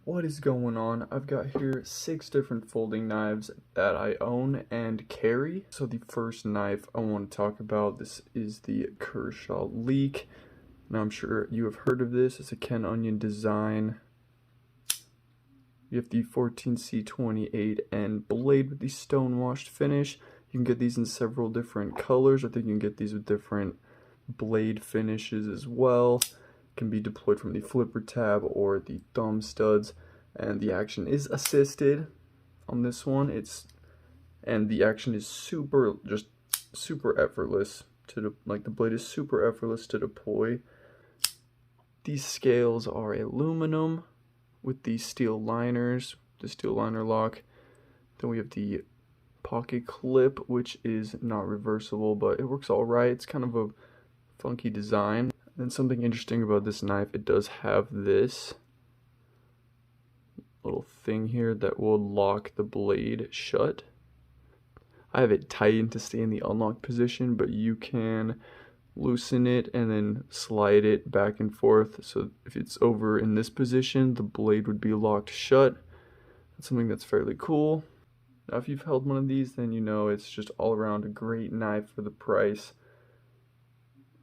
What is going on? I've got here 6 different folding knives that I own and carry. So the first knife I want to talk about, this is the Kershaw Leak. Now I'm sure you have heard of this. It's a Ken Onion design. You have the 14C28N blade with the stone washed finish. You can get these in several different colors. I think you can get these with different blade finishes as well. Can be deployed from the flipper tab or the thumb studs, and the action is assisted on this one. And the action is super effortless to the blade is super effortless to deploy. These scales are aluminum with the steel liners, the steel liner lock. Then we have the pocket clip, which is not reversible, but it works all right. It's kind of a funky design. And something interesting about this knife, it does have this little thing here that will lock the blade shut. I have it tightened to stay in the unlock position, but you can loosen it and then slide it back and forth. So if it's over in this position, the blade would be locked shut. That's something that's fairly cool. Now if you've held one of these, then you know it's just all around a great knife for the price.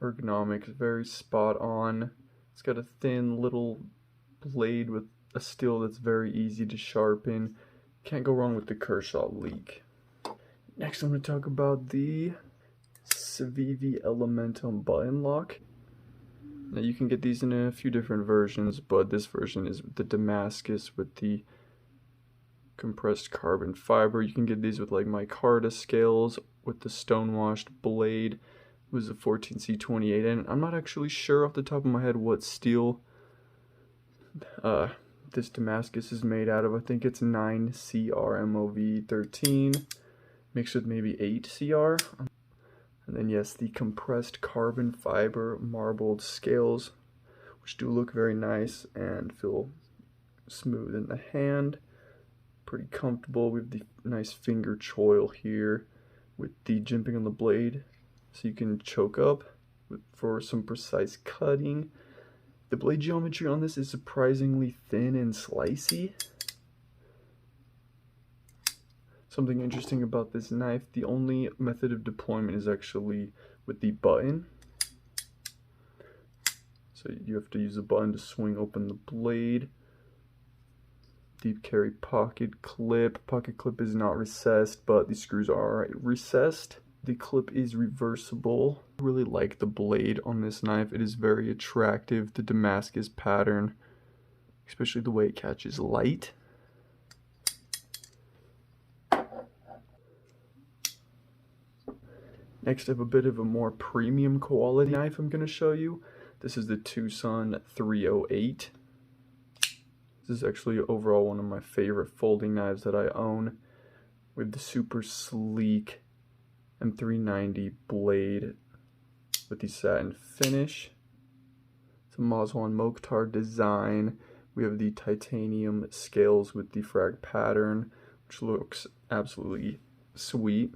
Ergonomics, very spot on. It's got a thin little blade with a steel that's very easy to sharpen. Can't go wrong with the Kershaw Leak. Next I'm going to talk about the Savivi Elementum button lock. Now you can get these in a few different versions, but this version is the Damascus with the compressed carbon fiber. You can get these with like micarta scales with the stone washed blade. It was a 14C28, and I'm not actually sure off the top of my head what steel this Damascus is made out of. I think it's 9CRMOV13 mixed with maybe 8CR. And then yes, the compressed carbon fiber marbled scales, which do look very nice and feel smooth in the hand. Pretty comfortable. We have the nice finger choil here with the jimping on the blade, so you can choke up for some precise cutting. The blade geometry on this is surprisingly thin and slicey. Something interesting about this knife, the only method of deployment is actually with the button. So you have to use a button to swing open the blade. Deep carry pocket clip. Pocket clip is not recessed, but the screws are recessed. The clip is reversible. I really like the blade on this knife. It is very attractive, the Damascus pattern, especially the way it catches light. Next, I have a bit of a more premium quality knife I'm going to show you. This is the Tucson 308. This is actually overall one of my favorite folding knives that I own, with the super sleek M390 blade with the satin finish. It's a Mazwan Mokhtar design. We have the titanium scales with the frag pattern, which looks absolutely sweet.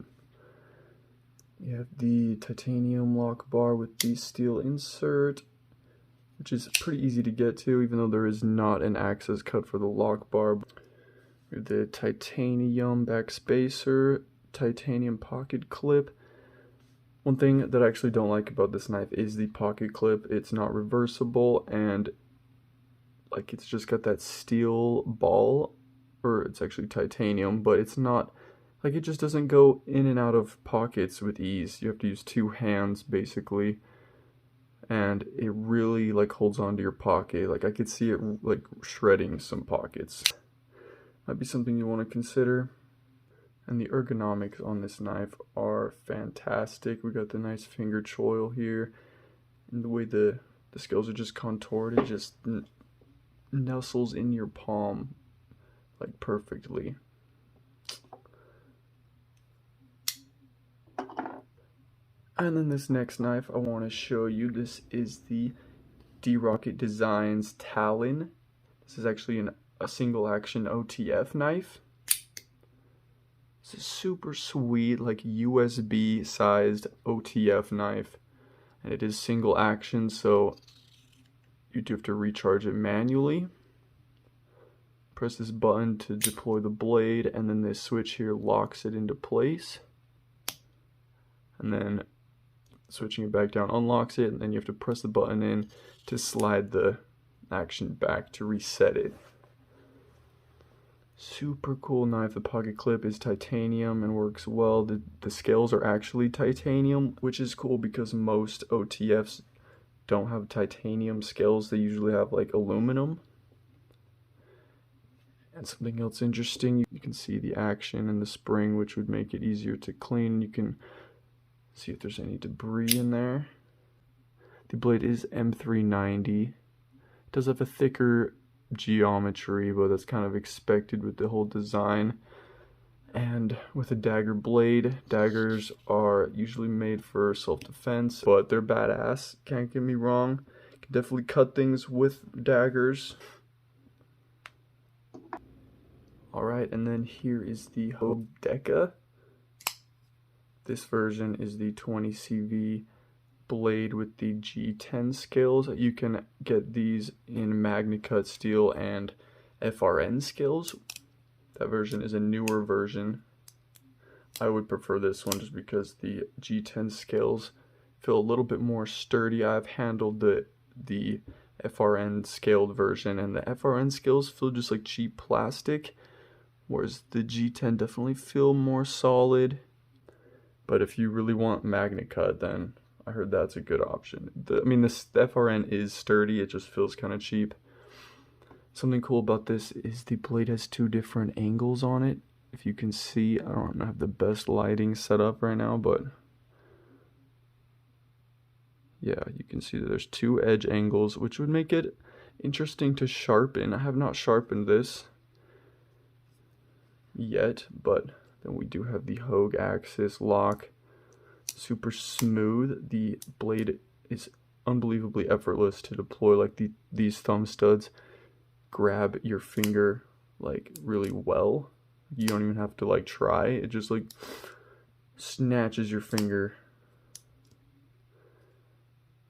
You have the titanium lock bar with the steel insert, which is pretty easy to get to, even though there is not an access cut for the lock bar. We have the titanium back spacer, titanium pocket clip. One thing that I actually don't like about this knife is the pocket clip. It's not reversible, and it's just got that steel ball, or it's actually titanium, but it's not, it just doesn't go in and out of pockets with ease. You have to use 2 hands basically, and it really holds onto your pocket. I could see it shredding some pockets. Might be something you want to consider. And the ergonomics on this knife are fantastic. We got the nice finger choil here, and the way the scales are just contoured, it just nestles in your palm perfectly. And then this next knife I want to show you, this is the Drocket Designs Talin. This is actually a single action OTF knife. It's a super sweet, USB sized OTF knife, and it is single action, so you do have to recharge it manually. Press this button to deploy the blade, and then this switch here locks it into place. And then switching it back down unlocks it, and then you have to press the button in to slide the action back to reset it. Super cool knife. The pocket clip is titanium and works well. The scales are actually titanium, which is cool because most OTFs don't have titanium scales. They usually have like aluminum. And something else interesting, you can see the action and the spring, which would make it easier to clean. You can see if there's any debris in there. The blade is M390. It does have a thicker geometry, but that's kind of expected with the whole design. And with a dagger blade, daggers are usually made for self-defense, but they're badass, can't get me wrong. You can definitely cut things with daggers. Alright, and then here is the Hodeka. This version is the 20 CV blade with the G10 scales. You can get these in MagnaCut steel and FRN scales. That version is a newer version. I would prefer this one just because the G10 scales feel a little bit more sturdy. I've handled the FRN scaled version, and the FRN scales feel just like cheap plastic, whereas the G10 definitely feel more solid. But if you really want MagnaCut, then I heard that's a good option. The FRN is sturdy, it just feels kind of cheap. Something cool about this is the blade has two different angles on it. If you can see, I don't have the best lighting set up right now, but yeah, you can see that there's two edge angles, which would make it interesting to sharpen. I have not sharpened this yet, but then we do have the Houge axis lock. Super smooth. The blade is unbelievably effortless to deploy. Like these thumb studs grab your finger like really well. You don't even have to like try. It just like snatches your finger.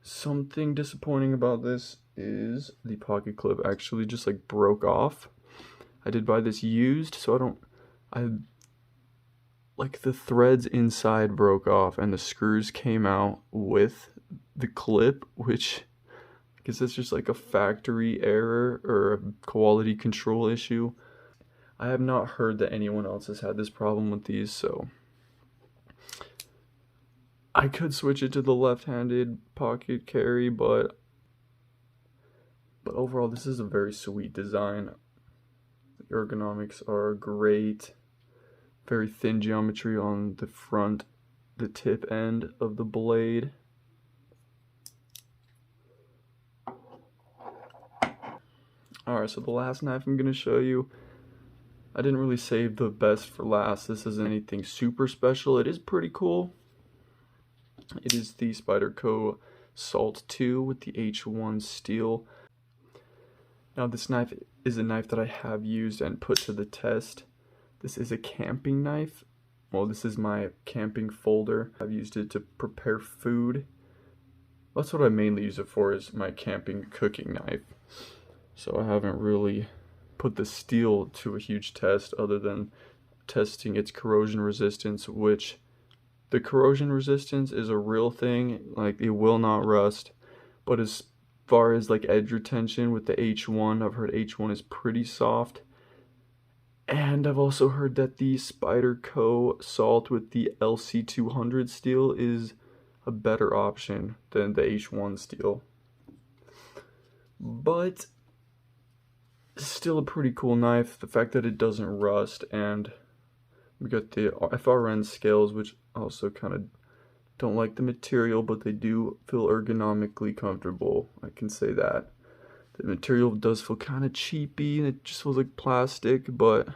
Something disappointing about this is the pocket clip actually just like broke off. I did buy this used, so like the threads inside broke off and the screws came out with the clip, which I guess that's just like a factory error or a quality control issue. I have not heard that anyone else has had this problem with these, so I could switch it to the left-handed pocket carry, but overall this is a very sweet design. The ergonomics are great. Very thin geometry on the front, the tip end of the blade. Alright, so the last knife I'm going to show you, I didn't really save the best for last. This isn't anything super special. It is pretty cool. It is the Spyderco Salt 2 with the H1 steel. Now this knife is a knife that I have used and put to the test. This is a camping knife. Well, this is my camping folder. I've used it to prepare food. That's what I mainly use it for, is my camping cooking knife. So I haven't really put the steel to a huge test other than testing its corrosion resistance, which the corrosion resistance is a real thing. Like, it will not rust. But as far as like edge retention with the H1, I've heard H1 is pretty soft. And I've also heard that the Spyderco Salt with the LC200 steel is a better option than the H1 steel. But still a pretty cool knife. The fact that it doesn't rust, and we got the FRN scales, which also kind of don't like the material, but they do feel ergonomically comfortable. I can say that. The material does feel kind of cheapy, and it just feels like plastic, but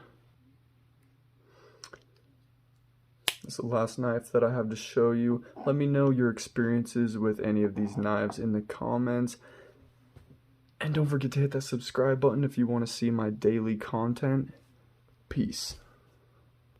it's the last knife that I have to show you. Let me know your experiences with any of these knives in the comments. And don't forget to hit that subscribe button if you want to see my daily content. Peace.